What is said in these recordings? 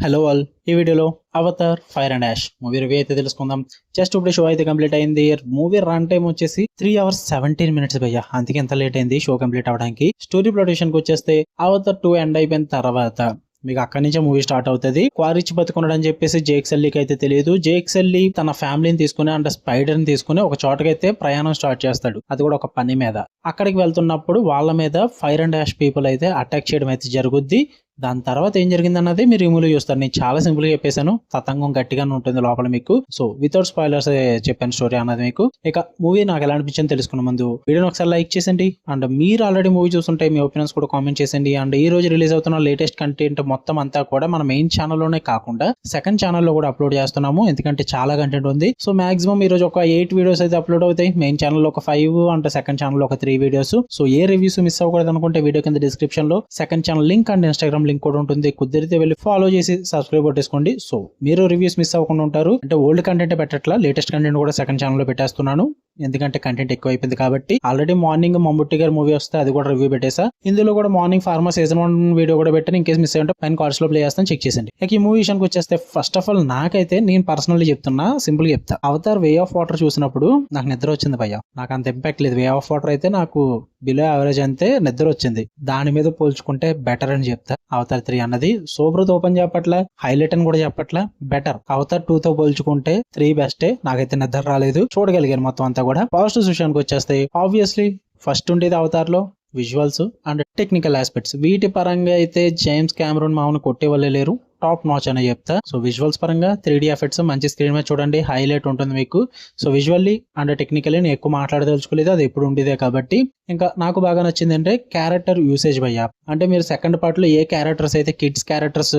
Hello all, ఈ వీడియోలో Avatar Fire and Ash movie review అయితే తెలుసుకుందాం. జస్ట్ ఇప్పుడు షో అయితే కంప్లీట్ అయింది. మూవీ రన్ టైం వచ్చేసి 3 hours 17 minutes భయ్య. అందుకే ఎంత లేట్ అయింది షో కంప్లీట్ అవడానికి. స్టోరీ ప్రొడక్షన్ కి వచ్చేస్తే అవతార్ 2 ఎండ్ అయిపోయిన తర్వాత మీకు అక్కడి నుంచే మూవీ స్టార్ట్ అవుతుంది. క్వారిచ్ బతుకున్నాడు అని చెప్పేసి జేక్ సల్లీకి అయితే తెలియదు. జేక్ సల్లీ తన ఫ్యామిలీని తీసుకుని అంటే స్పైడర్ ని తీసుకుని ఒక చోటకైతే ప్రయాణం స్టార్ట్ చేస్తాడు. అది కూడా ఒక పని మీద. అక్కడికి వెళ్తున్నప్పుడు వాళ్ళ మీద ఫైర్ అండ్ యాష్ పీపుల్ అయితే అటాక్ చేయడం అయితే జరుగుద్ది. దాని తర్వాత ఏం జరిగింది అన్నది మీరు ఈ మూవీలో చూస్తారు. నేను చాలా సింపుల్ గా చెప్పేశాను, తతంగం గట్టిగానే ఉంటుంది లోపల మీకు. సో వితౌట్ స్పాయిలర్స్ చెప్పాను స్టోరీ అన్నది మీకు. ఇక మూవీ నాకు ఎలా అనిపించింది తెలుసుకున్న ముందు వీడియోని ఒకసారి లైక్ చేసండి. అండ్ మీరు ఆల్రెడీ మూవీ చూస్తుంటే మీ ఒపీనియన్స్ కూడా కామెంట్ చేసండి. అండ్ ఈ రోజు రిలీజ్ అవుతున్న లేటెస్ట్ కంటెంట్ మొత్తం అంతా కూడా మన మెయిన్ ఛానల్లోనే కాకుండా సెకండ్ ఛానల్లో కూడా అప్లోడ్ చేస్తున్నాము, ఎందుకంటే చాలా కంటెంట్ ఉంది. సో మాక్సిమం ఈ రోజు ఒక 8 వీడియోస్ అయితే అప్లోడ్ అవుతాయి. మెయిన్ ఛానల్లో ఒక 5 అండ్ సెకండ్ ఛానల్లో ఒక 3 వీడియోస్. సో ఏ రివ్యూస్ మిస్ అవ్వకూడదు అనుకుంటే వీడియో కింద డిస్క్రిప్షన్ లో second channel link and Instagram link కూడా ఉంటుంది. కుదిరితే వెళ్ళి ఫాలో చేసి సబ్స్క్రైబ్ కొట్టేసుకోండి. సో మీరు రివ్యూస్ మిస్ అవ్వకుండా ఉంటారు. అంటే ఓల్డ్ కంటెంట్ పెట్టట్లా, లేటెస్ట్ కంటెంట్ కూడా సెకండ్ ఛానల్ లో పెట్టేస్తున్నాను, ఎందుకంటే కంటెంట్ ఎక్కువ అయిపోయింది కాబట్టి. ఆల్రెడీ మార్నింగ్ మమ్ముట్టి గారి మూవీ వస్తే అది కూడా రివ్యూ పెట్టేసా. ఇందులో కూడా మార్నింగ్ ఫార్మా సీజన్ 1 వీడియో కూడా పెట్టాను. ఇన్ కేసు మిస్ అయ్యంటే పైన కార్డ్స్ లో ప్లే చేస్తాను, చెక్ చేసండి. ఇక ఈ మూవీ విషయానికి వచ్చేస్తే ఫస్ట్ ఆఫ్ ఆల్ నాకైతే నేను పర్సనల్లీ చెప్తున్నా, సింపుల్ గా చెప్తా. అవతార్ వే ఆఫ్ వాటర్ చూసినప్పుడు నాకు నిద్ర వచ్చింది భయ్య. నాకు అంత ఇంపాక్ట్ లేదు. వే ఆఫ్ వాటర్ అయితే నాకు బిలో యావరేజ్ అంతే నిద్ర వచ్చింది. దాని మీద పోల్చుకుంటే బెటర్ అని చెప్తా. అవతార్ 3 అన్నది సూపర్ తో ఓపెన్ చెప్పట్లా, హైలైట్ అని కూడా చెప్పట్లా, బెటర్. అవతార్ 2 తో పోల్చుకుంటే 3 బెస్టే. నాకైతే నిద్ర రాలేదు, చూడగలిగాను మొత్తం అంతా కూడా. పాజిటివ్ విషయానికి వచ్చేస్తే ఆబ్వియస్లీ ఫస్ట్ ఉండేది అవతార్ లో విజువల్స్ అండ్ టెక్నికల్ ఆస్పెక్ట్స్. వీటి పరంగా అయితే జేమ్స్ కెమెరూన్ మామూలు కొట్టే వాళ్ళే లేరు, టాప్ నాచ్ అనే చెప్తా. సో విజువల్స్ పరంగా 3D ఎఫెక్ట్స్ మంచి స్క్రీన్ మీద చూడండి, హైలైట్ ఉంటుంది మీకు. సో విజువల్లీ అండ్ టెక్నికల్లీ నేను ఎక్కువ మాట్లాడదలుచుకోలేదు, అది ఎప్పుడు ఉండేదే కాబట్టి. ఇంకా నాకు బాగా నచ్చింది అంటే క్యారెక్టర్ యూసేజ్ భయ్యా. అంటే మీరు సెకండ్ పార్ట్ లో ఏ క్యారెక్టర్స్ అయితే కిడ్స్ క్యారెక్టర్స్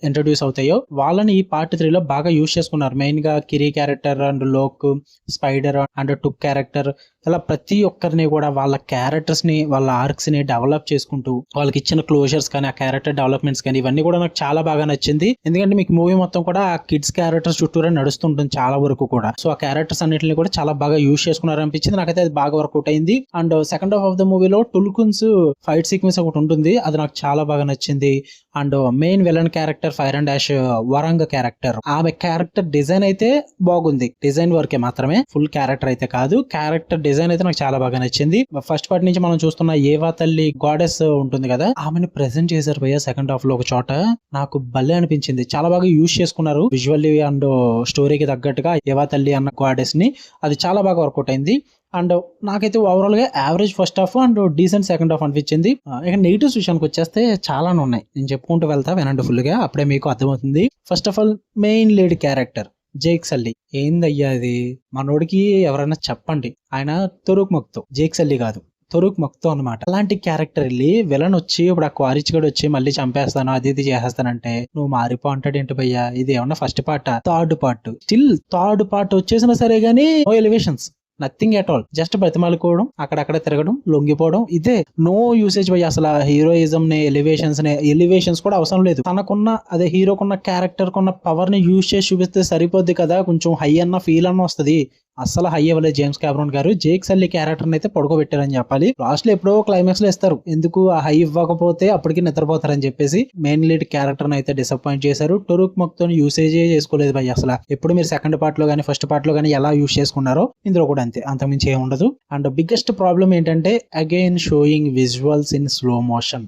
ఇంట్రడ్యూస్ అవుతాయో వాళ్ళని ఈ పార్ట్ 3 లో బాగా యూజ్ చేసుకున్నారు. మెయిన్ గా Kiri character and Lo'ak, Spider and Tuk character, ఇలా ప్రతి ఒక్కరిని కూడా వాళ్ళ క్యారెక్టర్స్ ని వాళ్ళ ఆర్క్స్ ని డెవలప్ చేసుకుంటూ వాళ్ళకి ఇచ్చిన క్లోజర్స్ కానీ ఆ క్యారెక్టర్ డెవలప్మెంట్స్ కానీ ఇవన్నీ కూడా నాకు చాలా బాగా నచ్చింది. ఎందుకంటే మీకు మూవీ మొత్తం కూడా ఆ కిడ్స్ క్యారెక్టర్స్ చుట్టూరే నడుస్తుంటుంది చాలా వరకు కూడా. సో ఆ క్యారెక్టర్స్ అన్నింటిని కూడా చాలా బాగా యూజ్ చేసుకున్నారు అనిపించింది నాకైతే. అది బాగా వర్కౌట్ అయింది. And second half of the మూవీలో టుల్కున్స్ ఫైట్ సీక్వెన్స్ ఒకటి ఉంటుంది, అది నాకు చాలా బాగా నచ్చింది. And main villain character fire and ash Varang character, ఆమె క్యారెక్టర్ డిజైన్ అయితే బాగుంది. డిజైన్ వర్కే మాత్రమే, ఫుల్ క్యారెక్టర్ అయితే కాదు. క్యారెక్టర్ డిజైన్ అయితే నాకు చాలా బాగా నచ్చింది. ఫస్ట్ పార్ట్ నుంచి మనం చూస్తున్న ఏవా తల్లి గాడెస్ ఉంటుంది కదా, ఆమెను ప్రెజెంట్ చేశారు భయ్య సెకండ్ హాఫ్ లో ఒక చోట. నాకు భలే అనిపించింది, చాలా బాగా యూజ్ చేసుకున్నారు విజువల్లీ అండ్ స్టోరీకి తగ్గట్టుగా ఏవా తల్లి అన్న గాడెస్ ని. అది చాలా బాగా వర్కౌట్ అయింది. అండ్ నాకైతే ఓవరాల్ గా average first half and decent second half అనిపించింది. ఇక నెగిటివ్స్ విషయానికి వచ్చేస్తే చాలానే ఉన్నాయి, నేను చెప్పుకుంటూ వెళ్తా, వినండి ఫుల్ గా, అప్పుడే మీకు అర్థమవుతుంది. First of all main lead character Jake Sully. ఏందయ్యా అది, మనోడికి ఎవరైనా చెప్పండి, ఆయన తొరుకు మొక్తో, జేక్ సల్లీ కాదు తొరుకు మొక్తో అనమాట. అలాంటి క్యారెక్టర్ వెళ్ళి విలన్ వచ్చి ఇప్పుడు ఆ క్వారిచ్ గడు వచ్చి మళ్ళీ చంపేస్తాను అది ఇది చేసేస్తానంటే నువ్వు మారిపో అంటాడు ఏంటి భయ్యా. ఇది ఏమన్నా first part, third part, still third part వచ్చేసినా సరే గానీ no elevations, nothing at all. Just బ్రతిమాలుకోవడం, అక్కడక్కడ తిరగడం, లొంగిపోవడం, ఇదే. నో యూసేజ్ బై అసలు హీరోయిజం ని ఎలివేషన్స్ కూడా అవసరం లేదు. తనకున్న అదే హీరోకున్న క్యారెక్టర్ కున్న పవర్ ని యూజ్ చేసి చూపిస్తే సరిపోద్ది కదా, కొంచెం హై అన్న ఫీల్ అన్న వస్తుంది. అసలు హై అవ్వలేదు జేమ్స్ కెమెరూన్ గారు. జేక్ సల్లీ క్యారెక్టర్ అయితే పడుకోబెట్టారని చెప్పాలి. లాస్ట్ లో ఎప్పుడో క్లైమాక్స్ లో ఇస్తారు, ఎందుకు ఆ హై ఇవ్వకపోతే అప్పటికి నిద్రపోతారని చెప్పేసి. మెయిన్ లీడ్ క్యారెక్టర్ అయితే డిసప్పాయింట్ చేశారు. టొరుక్ మొక్తో యూసేజ్ చేసుకోలేదు భయ్య అసలు. ఎప్పుడు మీరు సెకండ్ పార్ట్ లో గానీ ఫస్ట్ పార్ట్ లో గానీ ఎలా యూజ్ చేసుకున్నారో ఇందులో కూడా అంతే, అంతకుమించి ఏమి ఉండదు. అండ్ బిగ్గెస్ట్ ప్రాబ్లం ఏంటంటే again showing visuals in slow motion.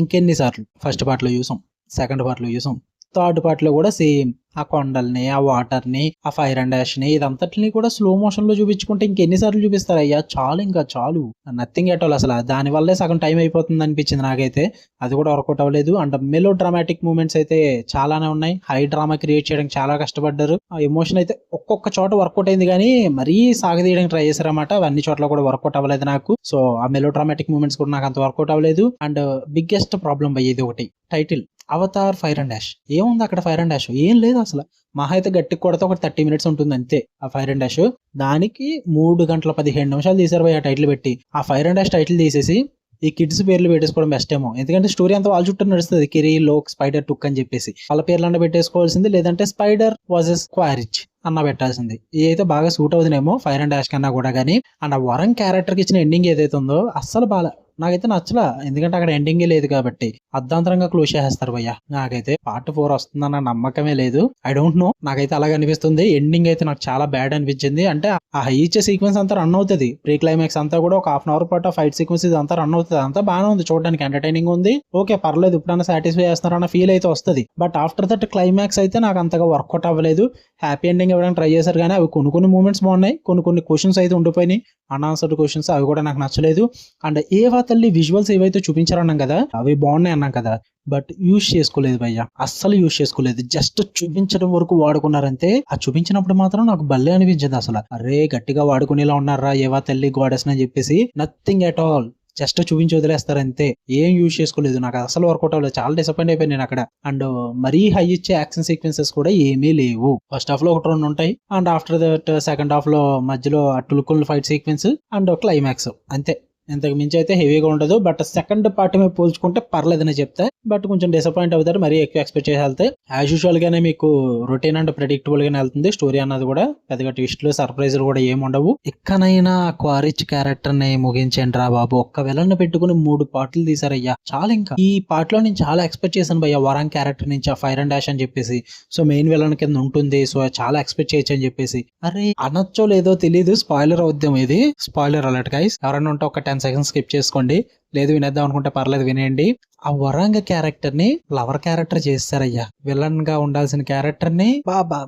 ఇంకెన్నిసార్లు ఫస్ట్ పార్ట్ లో చూసాం, సెకండ్ పార్ట్ లో చూసాం, థర్డ్ పార్ట్ లో కూడా సేమ్. ఆ కొండల్ని, ఆ వాటర్ ని, ఆ ఫైర్ అండ్ యాష్ ని, ఇదంతటిని కూడా స్లో మోషన్ లో చూపించుకుంటే ఇంకెన్నిసార్లు చూపిస్తారు అయ్యా, చాలు ఇంకా చాలు. నథింగ్ ఎట్ ఆల్ అసలు. దాని వల్లే సగం టైం అయిపోతుంది అనిపించింది నాకైతే. అది కూడా వర్కౌట్ అవ్వలేదు. అండ్ మెలో డ్రామాటిక్ మూమెంట్స్ అయితే చాలానే ఉన్నాయి. హై డ్రామా క్రియేట్ చేయడానికి చాలా కష్టపడ్డారు. ఆ ఎమోషన్ అయితే ఒక్కొక్క చోట వర్కౌట్ అయింది కానీ మరీ సాగదీయడానికి ట్రై చేశారన్నమాట. అన్ని చోట్ల కూడా వర్కౌట్ అవ్వలేదు నాకు. సో ఆ మెలో డ్రామాటిక్ మూమెంట్స్ కూడా నాకు అంత వర్కౌట్ అవ్వలేదు. అండ్ బిగ్గెస్ట్ ప్రాబ్లం అయ్యేది ఒకటి, title Avatar Fire and Ash. ఏముంది అక్కడ ఫైర్ అండ్ యాష్? ఏం లేదు అసలు. మహా అయితే గట్టి కొడితే ఒక 30 minutes ఉంటుంది అంతే ఆ ఫైర్ అండ్ డాష్. దానికి 3 గంటల 15 నిమిషాలు తీసారు పోయి ఆ టైటిల్ పెట్టి. ఆ ఫైర్ అండ్ డాష్ టైటిల్ తీసేసి ఈ కిడ్స్ పేర్లు పెట్టేసుకోవడం బెస్ట్ ఏమో, ఎందుకంటే స్టోరీ అంతా వాళ్ళ చుట్టూ నడుస్తుంది. కిరీ, లోక్, స్పైడర్, టుక్ అని చెప్పేసి వాళ్ళ పేర్లన్నా పెట్టేసుకోవాల్సింది, లేదంటే స్పైడర్ వర్సెస్ క్వారిచ్ అన్న పెట్టాల్సింది. ఇది అయితే బాగా సూట్ అవుతుందేమో ఫైర్ అండ్ డాష్ కన్నా కూడా. కానీ అండ్ ఆ వరం క్యారెక్టర్ కి ఇచ్చిన ఎండింగ్ ఏదైతే ఉందో అస్సలు బాగా నాకైతే నచ్చలా, ఎందుకంటే అక్కడ ఎండింగే లేదు కాబట్టి అర్ధాంతరంగా క్లోజ్ చేసేస్తారు భయ్య. నాకైతే పార్ట్ 4 వస్తుందన్న నమ్మకమే లేదు. ఐ డోంట్ నో, నాకైతే అలాగే అనిపిస్తుంది. ఎండింగ్ అయితే నాకు చాలా బ్యాడ్ అనిపించింది. అంటే ఆ హై ఇచ్చే సీక్వెన్స్ అంతా రన్ అవుతుంది, ప్రీ క్లైమాక్స్ అంతా కూడా ఒక హాఫ్ అన్ అవర్ పాటు ఫైట్ సీక్వెన్స్ ఇది అంతా రన్ అవుతుంది, అంతా బాగానే ఉంది, చూడడానికి ఎంటర్టైనింగ్ ఉంది, ఓకే పర్లేదు, ఇప్పుడన్నా సాటిస్ఫై చేస్తున్నారన్న ఫీల్ అయితే వస్తుంది. బట్ ఆఫ్టర్ దట్ క్లైమాక్స్ అయితే నాకు అంతగా వర్కౌట్ అవ్వలేదు. హ్యాపీ ఎండింగ్ ఇవ్వడానికి ట్రై చేశారు కానీ అవి కొన్ని మూమెంట్స్ బాగున్నాయి, కొన్ని క్వశ్చన్స్ అయితే ఉండిపోయినాయి, అన్ఆన్సర్డ్ క్వశ్చన్స్, అవి కూడా నాకు నచ్చలేదు. అండ్ ఏవా తల్లి విజువల్స్ ఏవైతే చూపించారన్నాం కదా అవి బాగున్నాయి అన్నాం కదా, బట్ యూజ్ చేసుకోలేదు భయ్య, అస్సలు యూజ్ చేసుకోలేదు. జస్ట్ చూపించడం వరకు వాడుకున్నారంతే. ఆ చూపించినప్పుడు మాత్రం నాకు భలే అనిపించింది అసలు, అరే గట్టిగా వాడుకునేలా ఉన్నారా ఏవా తల్లి గోడెస్ అని చెప్పేసి. నథింగ్ ఎట్ ఆల్, జస్ట్ చూపించి వదిలేస్తారు అంతే, ఏం యూజ్ చేసుకోలేదు. నాకు అసలు వర్కౌట్ అవ్వలేదు, చాలా డిసప్పాయింట్ అయిపోయాను నేను అక్కడ. అండ్ మరీ హై ఇచ్చే యాక్షన్ సీక్వెన్సెస్ కూడా ఏమీ లేవు. ఫస్ట్ హాఫ్ లో ఒకటి రెండు ఉంటాయి, and after that second half లో మధ్యలో టులుకుల్ ఫైట్ సీక్వెన్స్ అండ్ క్లైమాక్స్ అంతే. ఇంతకు మించి అయితే హెవీగా ఉండదు. బట్ సెకండ్ పార్ట్ మీద పోల్చుకుంటే పర్లేదని చెప్తే, బట్ కొంచెం డిసప్పాయింట్ అవుతారు, మరీ ఎక్కువ ఎక్స్పెక్ట్ చేసి వెళ్తే. యాజ్ యూజువల్ గానే మీకు రొటీన్ అండ్ ప్రెడిక్టబుల్ గానే వెళ్తుంది స్టోరీ అన్నది కూడా, పెద్దగా ట్విస్ట్లు సర్ప్రైజ్లు కూడా ఏమి ఉండవు. ఎక్కనైనా క్వారిచ్ క్యారెక్టర్ ని ముగించండి రా బాబు, ఒక్క విలన్ పెట్టుకుని 3 పార్ట్లు తీసారయ్యా, చాలా. ఇంకా ఈ పార్ట్ లో నేను చాలా ఎక్స్పెక్ట్ చేశాను భయ్య, వరాంగ్ క్యారెక్టర్ నుంచి ఆ ఫైర్ అండ్ డాష్ అని చెప్పేసి, సో మెయిన్ విలన్ కింద ఉంటుంది, సో చాలా ఎక్స్పెక్ట్ చేయొచ్చు అని చెప్పేసి. అరే అనొచ్చో లేదో తెలియదు, స్పాయిలర్ అవుద్దాం ఇది, స్పాయిలర్ అలర్ట్ గైస్. ఎవరైనా ఉంటే ఒక 10 సెకండ్స్ స్కిప్ చేసుకోండి, లేదు వినేద్దాం అనుకుంటే పర్లేదు వినేయండి. ఆ వరాంగ క్యారెక్టర్ ని లవర్ క్యారెక్టర్ చేస్తారయ్యా, విలన్ గా ఉండాల్సిన క్యారెక్టర్ ని బాబా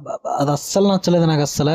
అది అస్సలు నచ్చలేదు నాకు అస్సలు.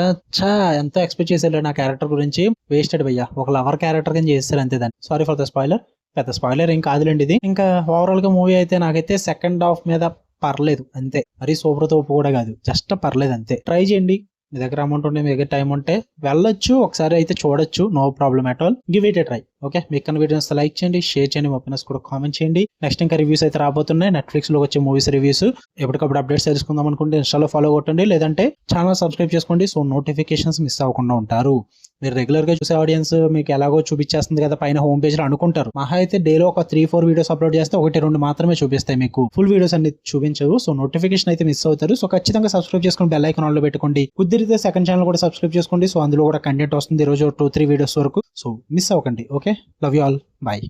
ఎంతో ఎక్స్పెక్ట్ చేశారు నా క్యారెక్టర్ గురించి, వేస్టెడ్ భయ్యా, ఒక లవర్ క్యారెక్టర్ గా చేస్తారు అంతే. దాన్ని సారీ ఫర్ ద స్పాయిలర్, పెద్ద స్పాయిలర్ ఏం కాదులేండి ఇది. ఇంకా ఓవరాల్ గా మూవీ అయితే నాకైతే సెకండ్ హాఫ్ మీద పర్లేదు అంతే, మరీ సూపర్ తోపు కూడా కాదు, జస్ట్ పర్లేదు అంతే. ట్రై చేయండి, మీ దగ్గర అమౌంట్ ఉంటే, మీ దగ్గర టైం ఉంటే వెళ్ళొచ్చు, ఒకసారి అయితే చూడొచ్చు, no problem at all, give it a try. Okay, మీకు వీడియోస్ లైక్ చేయండి, షేర్ చేయండి, మా ఒపీనియన్స్ కూడా కామెంట్ చేయండి. నెక్స్ట్ ఇంకా రివ్యూస్ అయితే రాబోతున్నాయి, నెట్ఫ్లిక్స్ లో వచ్చే మూవీస్ రివ్యూస్. ఎప్పటికప్పుడు అప్డేట్స్ తెలుసుకుందాం అనుకుంటే ఇన్స్టాలో ఫాలో కొట్టండి, లేదంటే ఛానల్ సబ్స్క్రైబ్ చేసుకోండి, సో నోటిఫికేషన్స్ మిస్ అవ్వకుండా ఉంటారు. మీరు రెగ్యులర్ గా చూసే ఆడియన్స్ మీకు ఎలాగో చూపించేస్తుంది కదా పైన హోమ్ పేజ్ లో అనుకుంటారు, మహా అయితే డేలో ఒక 3-4 వీడియోస్ అప్లోడ్ చేస్తే 1-2 మాత్రమే చూపిస్తాయి, మీకు ఫుల్ వీడియోస్ అన్ని చూపించవు. సో నోటిఫికేషన్ అయితే మిస్ అవుతారు. సో ఖచ్చితంగా సబ్స్క్రైబ్ చేసుకుని బెల్ ఐకాన్ ఆన్ లో పెట్టుకోండి. కుదిరితే సెకండ్ ఛానల్ కూడా సబ్స్క్రైబ్ చేసుకోండి, సో అందులో కూడా కంటెంట్ వస్తుంది, ఈ రోజు 2-3 వీడియోస్ వరకు. సో మిస్ అవ్వకండి. Okay, love you all, bye.